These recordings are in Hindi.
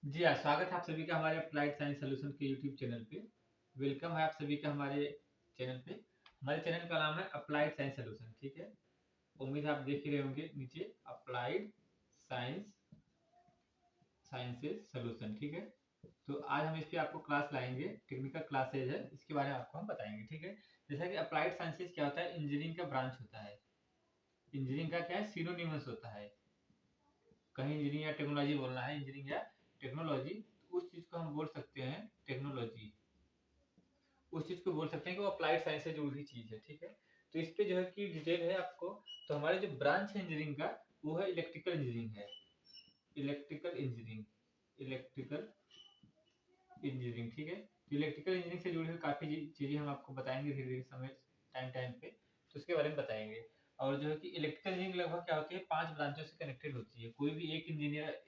जी हाँ, स्वागत है आप सभी का हमारे अप्लाइड साइंस सॉल्यूशन के यूट्यूब चैनल पे। वेलकम है आप सभी का हमारे चैनल पे। हमारे चैनल का नाम है अप्लाइड साइंस सॉल्यूशन, ठीक है? उम्मीद है आप देख ही रहे होंगे नीचे अप्लाइड साइंस साइंसेस सॉल्यूशन, ठीक है? तो आज हम इस पे आपको क्लास लाएँगे, टेक्निकल क्लासेज है, इसके बारे में आपको हम बताएँगे, ठीक है? जैसा कि अप्लाइड साइंसेस क्या होता है, इंजीनियरिंग का ब्रांच होता है। इंजीनियरिंग का क्या है, सिनोनिमस होता है। कहीं इंजीनियरिंग या टेक्नोलॉजी बोलना है, इंजीनियरिंग या टेक्नोलॉजी, तो उस चीज़ को हम बोल सकते हैं टेक्नोलॉजी। उस चीज़ को बोल सकते हैं कि वो अप्लाइड साइंस से जुड़ी हुई चीज़ है, ठीक है? तो इस पे जो है कि डिटेल है आपको। तो हमारे जो ब्रांच है इंजीनियरिंग का, वो है इलेक्ट्रिकल इंजीनियरिंग है। इलेक्ट्रिकल इंजीनियरिंग, इलेक्ट्रिकल इंजीनियरिंग, ठीक है? तो इलेक्ट्रिकल इंजीनियरिंग से जुड़ी हुई काफ़ी चीज़ें हम आपको बताएँगे धीरे-धीरे समय टाइम टाइम पे, तो उसके बारे में बताएँगे। और जो है कि इलेक्ट्रिकल इंजीनियरिंग लगभग क्या होती है, 5 ब्रांचों से कनेक्टेड होती है। कोई भी एक इंजीनियर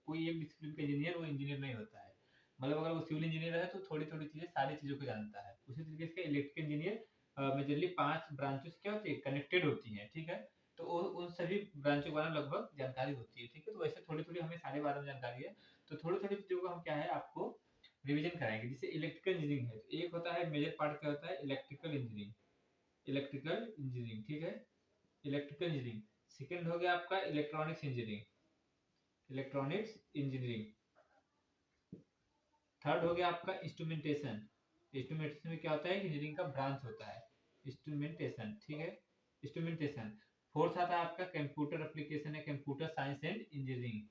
कोई एक डिसिप्लिन का इंजीनियर वो इंजीनियर नहीं होता है। मतलब अगर वो सिविल इंजीनियर है तो थोड़ी-थोड़ी चीज़ें सारी चीज़ों को जानता है। उसी तरीके से इलेक्ट्रिकल इंजीनियर मेजरली 5 ब्रांचों से क्या होती है, कनेक्टेड होती हैं, ठीक है? तो वो उन सभी ब्रांचों के बारे में लगभग जानकारी होती है, ठीक है? तो वैसे थोड़ी-थोड़ी हमें सारे बारे में जानकारी है। तो थोड़ी-थोड़ी चीज़ों को हम क्या है आपको रिवीजन कराएँगे। जैसे इलेक्ट्रिकल इंजीनियरिंग है, तो एक होता है मेजर पार्ट क्या होता है, इलेक्ट्रिकल इंजीनियरिंग, इलेक्ट्रिकल इंजीनियरिंग, ठीक है? Electrical engineering. सेकंड हो गया आपका electronics engineering, electronics engineering. Third हो गया आपका इंस्ट्रूमेंटेशन। इंस्ट्रूमेंटेशन में क्या होता है, इंजीनियरिंग का ब्रांच होता है, इंस्ट्रूमेंटेशन, ठीक है? इंस्ट्रूमेंटेशन। फोर्थ आता है आपका कंप्यूटर एप्लीकेशन है, computer science and engineering,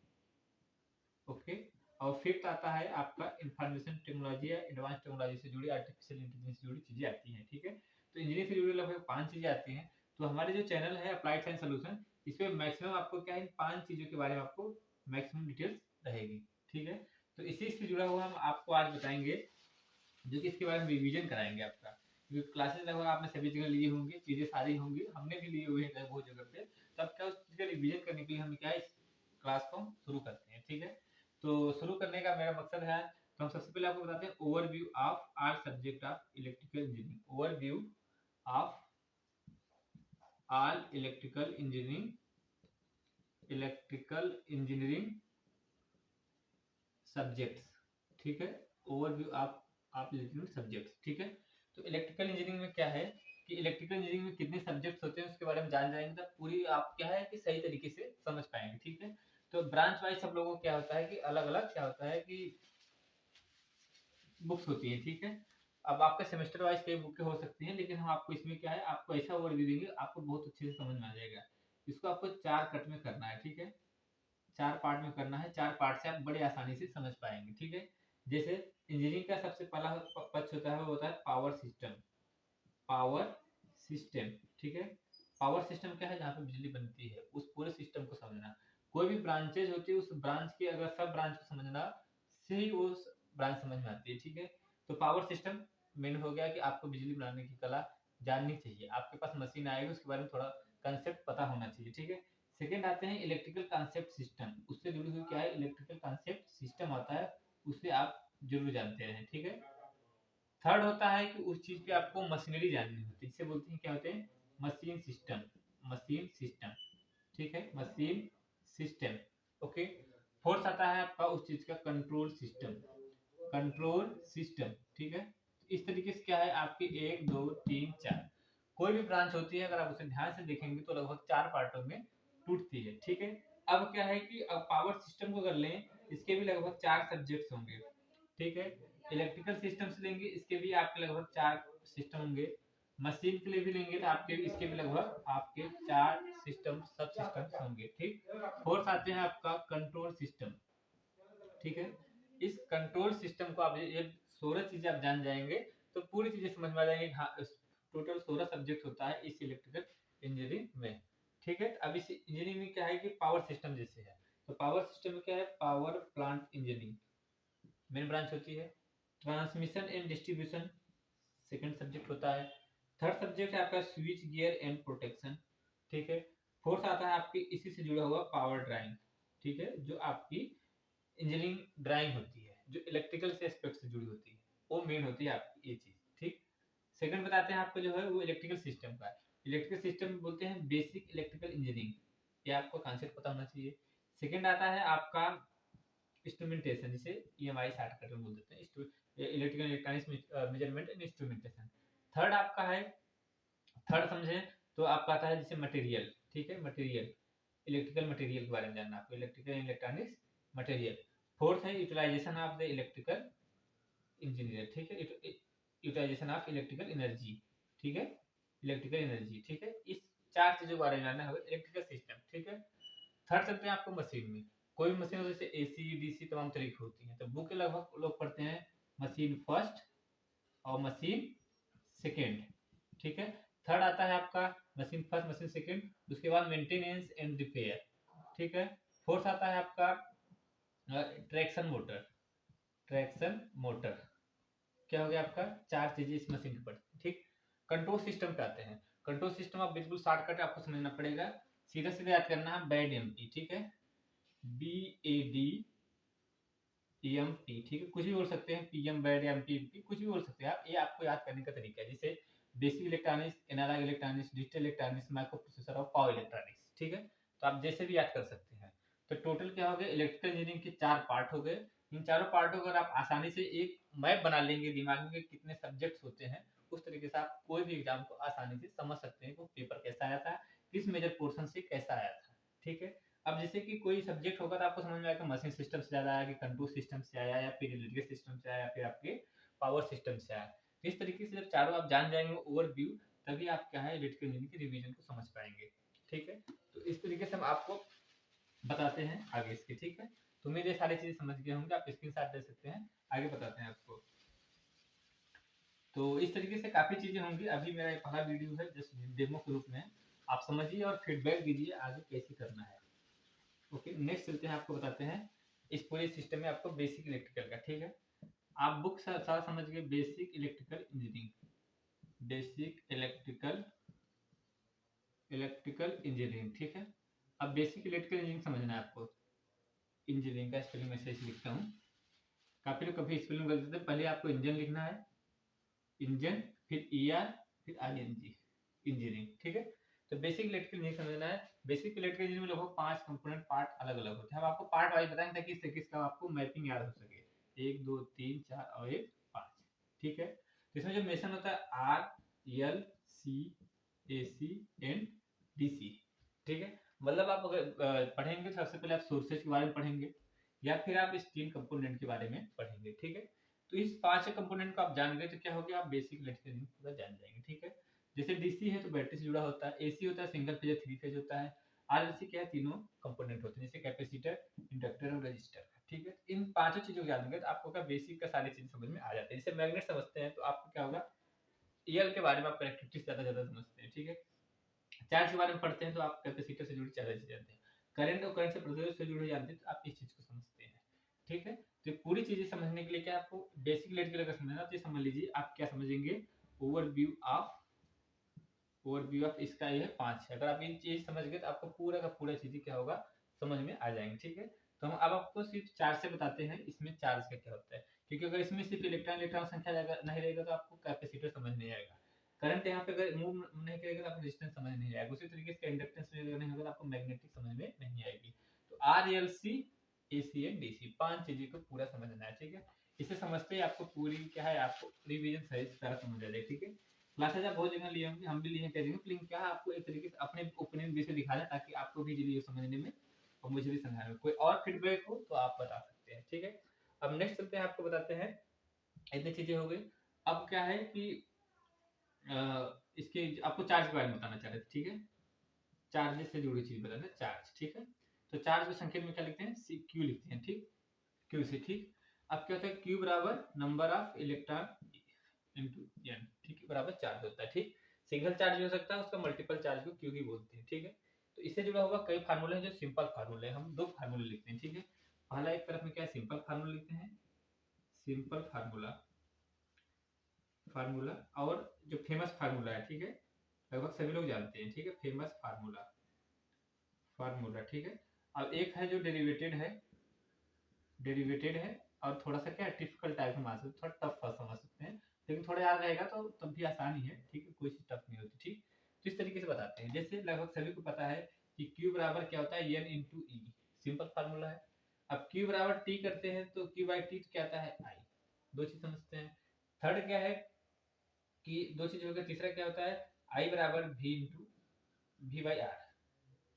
okay? और फिफ्थ आता है आपका इंफॉर्मेशन टेक्नोलॉजी या एडवांस टेक्नोलॉजी से जुड़ी, आर्टिफिशियल इंटेलिजेंस से जुड़ी चीजें आती हैं, ठीक है? तो इंजीनियरिंग से जुड़ी लगभग 5 चीजें आती हैं। तो हमारे जो चैनल है अप्लाइड साइंस सॉल्यूशन, इसमें मैक्सिमम आपको क्या है, इन 5 चीजों के बारे में आपको मैक्सिमम डिटेल्स रहेगी, ठीक है? तो इसी से जुड़ा हुआ हम आपको आज बताएंगे, जो कि इसके बारे में रिवीजन कराएंगे आपका। क्योंकि क्लासेस लगभग आपने सभी जगह लिए होंगे, चीजें सारी होंगी, हमने भी लिए हुए हैं बहुत जगह पे। तब क्या उस चीज का रिवीजन करने के लिए हम क्या है, इस क्लास को शुरू करते हैं, ठीक है? तो शुरू करने का मेरा मकसद है, तो हम सबसे पहले आपको बताते हैं overview of our subject of electrical engineering. Overview of all electrical engineering, electrical engineering subjects, ठीक है? ओवरव्यू आप इलेक्ट्रिकल सब्जेक्ट्स, ठीक है? तो इलेक्ट्रिकल इंजीनियरिंग में क्या है कि इलेक्ट्रिकल इंजीनियरिंग में कितने सब्जेक्ट्स होते हैं उसके बारे में जान जाएंगे, तब पूरी आप क्या है कि सही तरीके से समझ पाएंगे, ठीक है? तो ब्रांच वाइज सब लोगों को क्या होता है कि अलग अलग क्या होता है कि बुक्स होती है, ठीक है? अब आपका सेमेस्टर वाइज कई बुकें हो सकती हैं, लेकिन हम आपको इसमें क्या है, आपको ऐसा ओवरव्यू देंगे, आपको बहुत अच्छे से समझ में आ जाएगा। इसको आपको 4 कट में करना है, ठीक है? 4 पार्ट में करना है, 4 पार्ट से आप बड़े आसानी से समझ पाएँगे, ठीक है? जैसे इंजीनियरिंग का सबसे पहला पक्ष होता है, वो होता है पावर सिस्टम। पावर सिस्टम, ठीक है? पावर सिस्टम क्या है, जहाँ पे बिजली बनती है, उस पूरे सिस्टम को समझना। कोई भी ब्रांचेज़ होती है, उस ब्रांच की अगर सब ब्रांच को समझना से ही उस ब्रांच समझ में आती है, ठीक है? तो पावर सिस्टम मेन हो गया कि आपको बिजली बनाने की कला जाननी चाहिए। आपके पास मशीन आएगी, उसके बारे में थोड़ा कांसेप्ट पता होना चाहिए, ठीक है? सेकंड आते हैं इलेक्ट्रिकल कांसेप्ट सिस्टम। उससे जुड़ी हुई क्या है, इलेक्ट्रिकल कांसेप्ट सिस्टम आता है, उसे आप ज़रूर जानते रहें, ठीक है? थर्ड होता है कि उस चीज़ पे आपको मशीनरी जाननी होती है। इसे बोलते हैं क्या होते हैं, मशीन सिस्टम, मशीन सिस्टम, ठीक है? Machine system, okay? फोर्थ आता है आपका उस चीज़ का कंट्रोल सिस्टम, कंट्रोल सिस्टम, ठीक है? इस तरीके से क्या है आपके 1 2 3 4 कोई भी ब्रांच होती है, अगर आप उसे ध्यान से देखेंगे तो लगभग 4 पार्टों में टूटती है, ठीक है? अब क्या है कि अब पावर सिस्टम को अगर लें, इसके भी लगभग 4 सब्जेक्ट्स होंगे, ठीक है? इलेक्ट्रिकल सिस्टम्स लेंगे, इसके भी आपके लगभग 4 सिस्टम होंगे। मशीन के लिए भी लेंगे तो आपके इसके भी लगभग आपके 4 सिस्टम सब सिस्टम्स होंगे, ठीक? फोर्थ आते हैं आपका कंट्रोल सिस्टम, ठीक है? इस कंट्रोल सिस्टम को आप ये 16 चीजें आप जान जाएंगे, तो पूरी चीजें समझ में आ जाएंगे। हाँ, टोटल 16 सब्जेक्ट होता है इस इलेक्ट्रिकल इंजीनियरिंग में, ठीक है? अब इस इंजीनियरिंग में क्या है कि पावर सिस्टम जैसे है, तो पावर सिस्टम में क्या है, power plant engineering main branch होती है। Transmission and distribution second subject होता है। थर्ड सब्जेक्ट है आपका स्विच गियर एंड प्रोटेक्शन, ठीक है? फोर्थ आता है आपकी इसी से जुड़ा हुआ पावर ड्राइंग, ठीक है? जो आपकी इंजीनियरिंग ड्राइंग होती है, जो इलेक्ट्रिकल से एस्पेक्ट से जुड़ी होती है, वो मेन होती है आपकी ये चीज, ठीक? सेकंड बताते हैं आपको जो है वो इलेक्ट्रिकल सिस्टम का। इलेक्ट्रिकल सिस्टम बोलते हैं बेसिक इलेक्ट्रिकल इंजीनियरिंग, ये आपको कॉन्सेप्ट पता होना चाहिए। सेकंड आता है आपका इंस्ट्रूमेंटेशन, जिसे EMI शॉर्टकट में बोल देते हैं, electrical electronics measurement and instrumentation. Third आपका है, थर्ड समझे तो आपका आता है जैसे मटेरियल, ठीक है, मटेरियल, इलेक्ट्रिकल मटेरियल के बारे में जानना आपको, इलेक्ट्रिकल इलेक्ट्रॉनिक्स मटेरियल। फोर्थ है utilisation of the electrical engineer, ठीक है, यूटिलाइजेशन ऑफ इलेक्ट्रिकल एनर्जी, ठीक है, इलेक्ट्रिकल एनर्जी, ठीक है। इस चार चीजों के बारे में जानना है इलेक्ट्रिकल सिस्टम, ठीक है। थर्ड चलते हैं आपको मशीन में। कोई भी मशीन जैसे AC DC तमाम तरह की होती है, तो बुक के लगभग लोग पढ़ते हैं मशीन फर्स्ट और मशीन सेकेंड, ठीक है। थर्ड आता है आपका मशीन फर्स्ट मशीन सेकेंड, उसके बाद मेंटेनेंस एंड रिपेयर, ठीक है। फोर्थ आता है आपका ट्रैक्शन मोटर, ट्रैक्शन मोटर क्या हो गया आपका, चार चीजें इस मशीन की पड़ती है, ठीक। कंट्रोल सिस्टम पे आते हैं। कंट्रोल सिस्टम आप बिल्कुल शॉर्टकट आपको समझना पड़ेगा, सीधा सीधा याद करना है, बैड एमपी, ठीक है, BAD EMP, ठीक है, कुछ भी बोल सकते हैं, PM बैड या MP कुछ भी बोल सकते हैं आप, ये आपको याद करने का तरीका है। जैसे basic electronics, analogue electronics, digital electronics, microprocessor और पावर इलेक्ट्रॉनिक्स, ठीक है। तो आप जैसे भी याद कर सकते हैं। तो टोटल क्या हो गया, इलेक्ट्रिकल इंजीनियरिंग के चार पार्ट हो गए। इन चारों पार्टों को अगर आप आसानी से एक मैप बना लेंगे दिमाग में कि कितने सब्जेक्ट्स होते हैं, उस तरीके से आप कोई भी एग्जाम को आसानी से समझ सकते हैं, वो पेपर कैसा आया था, किस मेजर पोर्शन से कैसा आया था, ठीक है। अब जैसे कि कोई सब्जेक्ट होगा तो आपको समझ में आएगा मशीन सिस्टम से ज्यादा आया कि कंट्रोल सिस्टम से आया, या फिर इलेक्ट्रिकल सिस्टम से आया, या फिर आपके पावर सिस्टम से आया। इस तरीके से जब चारों आप जान जाएंगे ओवरव्यू, तभी आप क्या है इलेक्ट्रिकल इंजीनियरिंग की रिवीजन को समझ पाएंगे, ठीक है। तो इस तरीके से हम आपको बताते हैं आगे इसके, ठीक है। तो उम्मीद है सारी चीजें समझ गए होंगे, आप स्क्रीनशॉट दे सकते हैं, आगे बताते हैं आपको। तो इस तरीके से काफी चीजें होंगी। अभी मेरा एक पहला वीडियो है जस्ट डेमो के रूप में, आप समझिए और फीडबैक दीजिए आगे कैसे करना है। ओके, नेक्स्ट चलते हैं, आपको बताते हैं इस पूरे सिस्टम में आपको बेसिक इलेक्ट्रिकल का, ठीक है। आप बुक सारा समझ गए, basic electrical engineering, basic electrical engineering, ठीक है। अब बेसिक इलेक्ट्रिकल इंजीनियरिंग समझना है आपको। इंजीनियरिंग का स्पेलिंग मैं सही लिखता हूँ, काफी लोग कभी स्पेलिंग गलत देते हैं। पहले आपको इंजन लिखना है, इंजन, फिर ER, फिर ING, इंजीनियरिंग, ठीक है। तो बेसिक इलेक्ट्रिकल इंजीनियरिंग समझना है। बेसिक इलेक्ट्रिकल इंजीनियरिंग में लगभग 5 कंपोनेंट पार्ट अलग अलग होते हैं। हम आपको पार्ट वाइज बताएंगे ताकि इस तरीके से आपको मैपिंग याद हो सके, 1 2 3 4 और 1 5, ठीक है। तो इसमें जो मेंशन होता है RLC AC एंड DC, ठीक है। मतलब आप अगर पढ़ेंगे तो सबसे पहले आप सोर्सेज के बारे में पढ़ेंगे, या फिर आप इस 3 कंपोनेंट के बारे में पढ़ेंगे, ठीक है। तो इस 5 कंपोनेंट को आप जान गए तो क्या हो गया, आप बेसिक इलेक्ट्रिकल इंजीनियरिंग पूरा जान जाएंगे, ठीक है। जैसे DC है तो बैटरी से जुड़ा होता है, AC होता है सिंगल फेज, 3 फेज होता है, RLC क्या है, तीनों कंपोनेंट होते हैं जैसे कैपेसिटर, इंडक्टर और रजिस्टर, ठीक है। इन पांचों चीजों को जानेंगे तो आपको क्या बेसिक का सारी चीजें समझ में आ जाती है। जैसे मैग्नेट समझते हैं तो आपको क्या होगा, EL के बारे में आप कनेक्टिविटी ज्यादा समझते हैं, ठीक है। चार्ज के बारे में पढ़ते हैं तो आप कैपेसिटर से जुड़ी चार्ज जानते हैं, करंट और करंट से प्रतिरोध से जुड़े जानते हैं, तो आप इस चीज को समझते हैं, ठीक है। तो पूरी चीजें समझने के लिए क्या आपको बेसिक इलेक्ट्रिकल का समझना, तो समझ लीजिए आप क्या समझेंगे, ओवरव्यू ऑफ इसका ये 5 है। अगर आप ये चीज समझ गए तो आपको पूरा का पूरा चीजें क्या होगा समझ में आ जाएंगे, ठीक है। तो हम अब आपको सिर्फ चार्ज से बताते हैं इसमें चार्ज का क्या होता है, क्योंकि अगर इसमें सिर्फ इलेक्ट्रॉन इलेक्ट्रॉन संख्या नहीं रहेगा तो आपको कैपेसिटर समझ नहीं आएगा। करंट यहाँ पे अगर मूव नहीं करेगा तो आपको रेजिस्टेंस समझ नहीं आएगा, उसी तरीके से इंडक्टेंस में नहीं होगा तो आपको मैग्नेटिक समझ में नहीं आएगी। तो RLC AC एंड DC 5 चीजें को पूरा समझना है, ठीक है। इसे समझते ही आपको पूरी क्या है, आपको रिवीजन सही तरह समझ आ जाएगा, ठीक है। क्लासेस आप बहुत जगह लिए होंगे, हम भी लिए करेंगे, लेकिन क्या है आपको एक तरीके से अपने ओपिनियन भी से दिखाना ताकि आपको भी जल्दी समझने में और मुझे भी समझाने में कोई और फीडबैक हो तो आप बता सकते हैं, ठीक है। अब नेक्स्ट चलते हैं, आपको बताते हैं, इतनी चीजें हो गई। अब क्या है कि इसके आपको चार्ज के बारे में बताना चाह रहे थे, ठीक है। चार्जेस से जुड़ी चीज बताते हैं, चार्ज, ठीक है। तो चार्ज को संकेत में क्या लिखते हैं, Q लिखते हैं, ठीक, Q से, ठीक। अब क्या होता है, Q बराबर number of electron into N, ठीक है, बराबर चार्ज होता है, ठीक। सिंगल चार्ज हो सकता है, उसका मल्टीपल चार्ज को Q ही बोलते हैं, ठीक है। तो इससे जुड़ा हुआ कई फार्मूले हैं जो सिंपल फार्मूले हैं, हम 2 फार्मूले लिखते हैं, ठीक है। पहला एक तरफ में क्या है, सिंपल फार्मूला लिखते हैं, सिंपल फार्मूला और जो फेमस फार्मूला है, ठीक है, लगभग सभी लोग जानते हैं, ठीक है, फेमस फार्मूला, ठीक है। अब एक है जो डेरिवेटेड है और थोड़ा सा क्या टिपिकल टाइप में मान सकते, थोड़ा टफ समझ सकते हैं, लेकिन थोड़ा याद रहेगा तो तब भी आसान ही है, ठीक है, कोई चीज टफ नहीं होती, ठीक। तो इस तरीके से बताते हैं, जैसे लगभग सभी को पता है कि Q बराबर क्या होता है, N into E, simple formula है। अब q बराबर t करते हैं तो q बाई टी क्या आता है i, दो चीज समझते हैं। थर्ड क्या है कि दो चीज हो गया, तीसरा क्या होता है i बराबर v into V by R.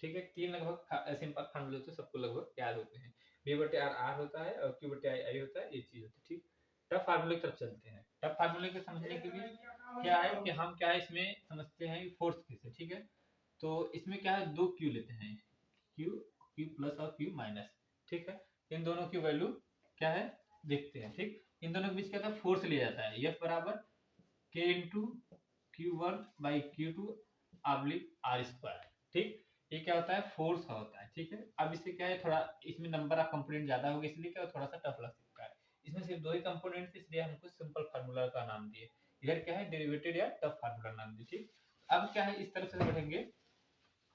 ठीक है, तीन लगभग सिंपल फार्मूले होते हैं, सबको लगभग याद होते हैं। v बटे आर आर होता है और q बटे आई आई होता है, ये चीज होती है। ठीक, टफ फार्मूले की तरफ चलते हैं। टफ फार्मूले को समझने के लिए क्या है कि हम क्या है इसमें समझते हैं फोर्स कैसे। ठीक है, तो इसमें क्या है दो q लेते हैं, q q प्लस और q माइनस। ठीक है, इन दोनों की वैल्यू क्या है देखते हैं। ठीक, इन दोनों के बीच क्या था फोर्स लिया जाता है, F बराबर k into Q1 by Q2 oblique R square. ठीक, ये क्या होता है फोर्स होता है। ठीक है, अब इससे क्या है थोड़ा इसमें नंबर ऑफ कंपोनेंट ज्यादा हो गए, इसलिए क्या थोड़ा सा टफ लग सकता है। इसमें सिर्फ दो ही कंपोनेंट थे, इसलिए हमको सिंपल फार्मूला का नाम दिए। इधर क्या है डेरिवेटेड या टफ फार्मूला नाम दिए। ठीक, अब क्या है इस तरफ से बढ़ेंगे,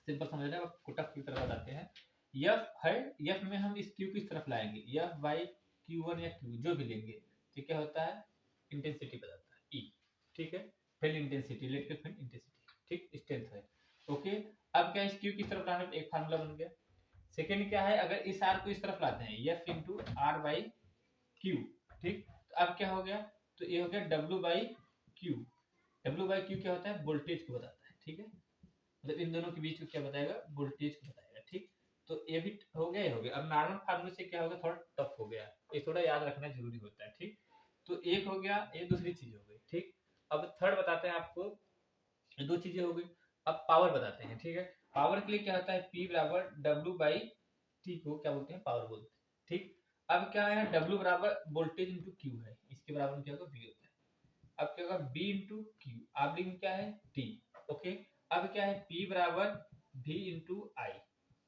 सिंपल समझ रहे हैं, अब टफ की तरफ बताते हैं। F है, F में हम इस Q किस तरफ लाएंगे, F बाई Q1 या Q जो भी लेंगे, तो क्या होता है इंटेंसिटी बताता है E। ठीक है, field intensity, electric field intensity. ठीक, स्ट्रेंथ है। ओके, अब क्या इस Q किस तरफ लाना, एक फार्मूला बन गया। सेकंड क्या है, अगर इस R को इस तरफ लाते हैं F into R by Q। ठीक, तो अब क्या हो गया, तो ये हो गया W by Q। W by Q क्या होता है वोल्टेज को बताता है। ठीक है, मतलब इन दोनों के बीच में क्या बताएगा वोल्टेज को बताएगा। ठीक, तो ये भी हो गया, ये हो गया। अब नॉर्मल फार्मूले से क्या होगा थोड़ा टफ हो गया, ये थोड़ा याद रखना जरूरी होता है। ठीक, तो एक हो गया, ये दूसरी चीज हो गई। ठीक, अब थर्ड बताते हैं आपको, ये दो चीजें हो गई। अब पावर बताते हैं। ठीक है, पावर के लिए क्या होता है P बराबर W बाई टी को क्या बोलते हैं पावर बोलते हैं। ठीक, अब क्या है W बराबर वोल्टेज इंटू Q है, इसके बराबर क्या होगा V होता है। अब क्या होगा B इंटू Q, आबलिंग में क्या है T। ओके, अब क्या है P बराबर V इंटू आई,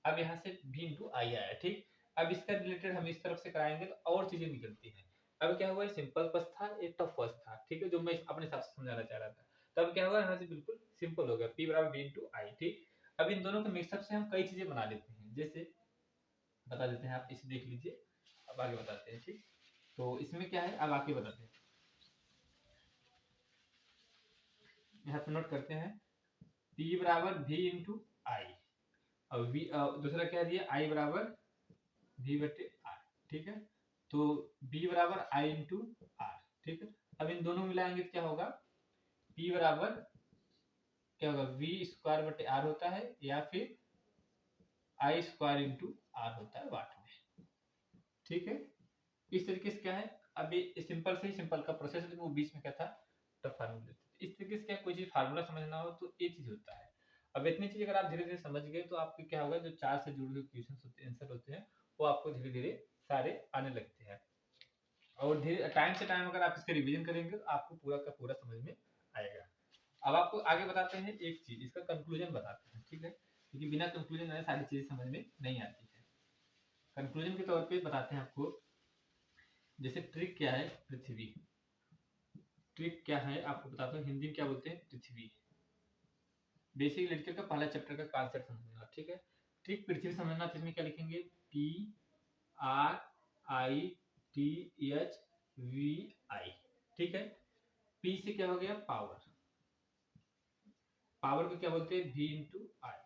अब यहाँ से V इंटू आई आया। ठीक, अब इसका रिलेटेड हम इस तरफ से कराएंगे तो और चीजें निकलती हैं। अब क्या हुआ सिंपल फर्स्ट था, एक टफ फर्स्ट था। ठीक है, जो मैं अपने हिसाब से समझाना चाह रहा था। तब क्या हुआ यहाँ से बिल्कुल सिंपल हो गया, P बराबर V इंटू आई। ठीक, अब इन दोनों के मिक्सअप से हम कई चीजें बना लेते हैं, जैसे बता देते हैं, आप इसे देख लीजिए, अब आगे बताते हैं। ठीक, तो इसमें क्या है अब आगे बताते हैं, यहाँ पे नोट करते हैं P बराबर V इंटू आई, और V दूसरा क्या दिया I बराबर V बटे R। ठीक है, तो B बराबर I इंटू R। ठीक है, अब इन दोनों मिलाएंगे तो क्या होगा P बराबर क्या होगा V स्क्वायर बटे R होता है, या फिर I स्क्वायर इंटू R होता है वाट में। ठीक है, इस तरीके से क्या है, अभी सिंपल से ही सिंपल का प्रोसेस है, वो बीच में क्या था टफ फार्मूला। इस तरीके से क्या कोई चीज फार्मूला समझना हो तो ये चीज होता है। अब इतनी चीज अगर आप धीरे धीरे समझ गए तो आपके क्या होगा, जो चार से जुड़े हुए क्वेश्चन होते हैं आंसर होते हैं, वो आपको धीरे धीरे सारे आने लगते हैं। और धीरे टाइम से टाइम अगर आप इसका रिवीजन करेंगे तो आपको पूरा का पूरा समझ में आएगा। अब आपको आगे बताते हैं एक चीज, इसका कंक्लूजन बताते हैं। ठीक है, क्योंकि बिना कंक्लूजन में सारी चीजें समझ में नहीं आती है। कंक्लूजन के तौर पे बताते हैं आपको, जैसे ट्रिक क्या है पृथ्वी, ट्रिक क्या है आपको बताता हूँ, हिंदी में क्या बोलते हैं पृथ्वी। बेसिक लिटरेचर का पहला चैप्टर का कॉन्सेप्ट समझना। ठीक है, ट्रिक पृथ्वी समझना, तो इसमें क्या लिखेंगे PRITHVI। ठीक है, P से क्या हो गया पावर, पावर को क्या बोलते हैं V इंटू आई।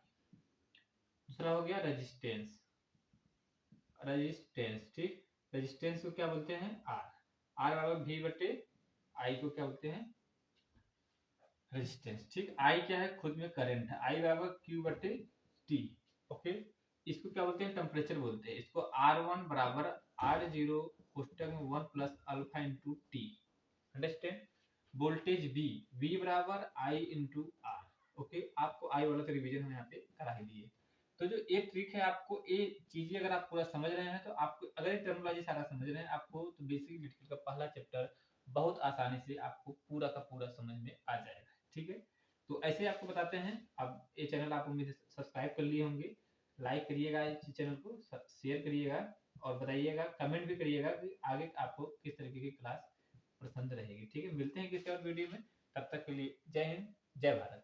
दूसरा हो गया रेजिस्टेंस, रेजिस्टेंस। ठीक, रेजिस्टेंस को क्या बोलते हैं R, R बराबर V बटे आई को क्या बोलते हैं रेजिस्टेंस। ठीक, आई क्या है खुद में करंट है, आई बराबर Q बटे T। ओके, इसको क्या बोलते हैं टेम्परेचर बोलते हैं, इसको R1 बराबर R0 कोष्टक में 1 plus alpha into T. Understand, voltage V, V बराबर I इंटू आर। ओके, आपको आई वाला तो रिवीजन हम यहाँ पे करा ही दिए। तो जो एक ट्रिक है, आपको ये चीजें अगर आप पूरा समझ रहे हैं तो आपको, अगर ये टर्मिनोलॉजी सारा समझ रहे हैं आपको, तो बेसिक लिटरेचर का पहला चैप्टर बहुत आसानी से आपको पूरा का पूरा समझ में आ जाएगा। ठीक है, तो ऐसे आपको बताते हैं। अब ये चैनल आप उम्मीद सब्सक्राइब कर लिए होंगे, लाइक करिएगा इस चैनल को, शेयर करिएगा और बताइएगा, कमेंट भी करिएगा कि आगे आपको किस तरीके की क्लास पसंद रहेगी। ठीक है, मिलते हैं किसी और वीडियो में, तब तक के लिए जय हिंद जय भारत।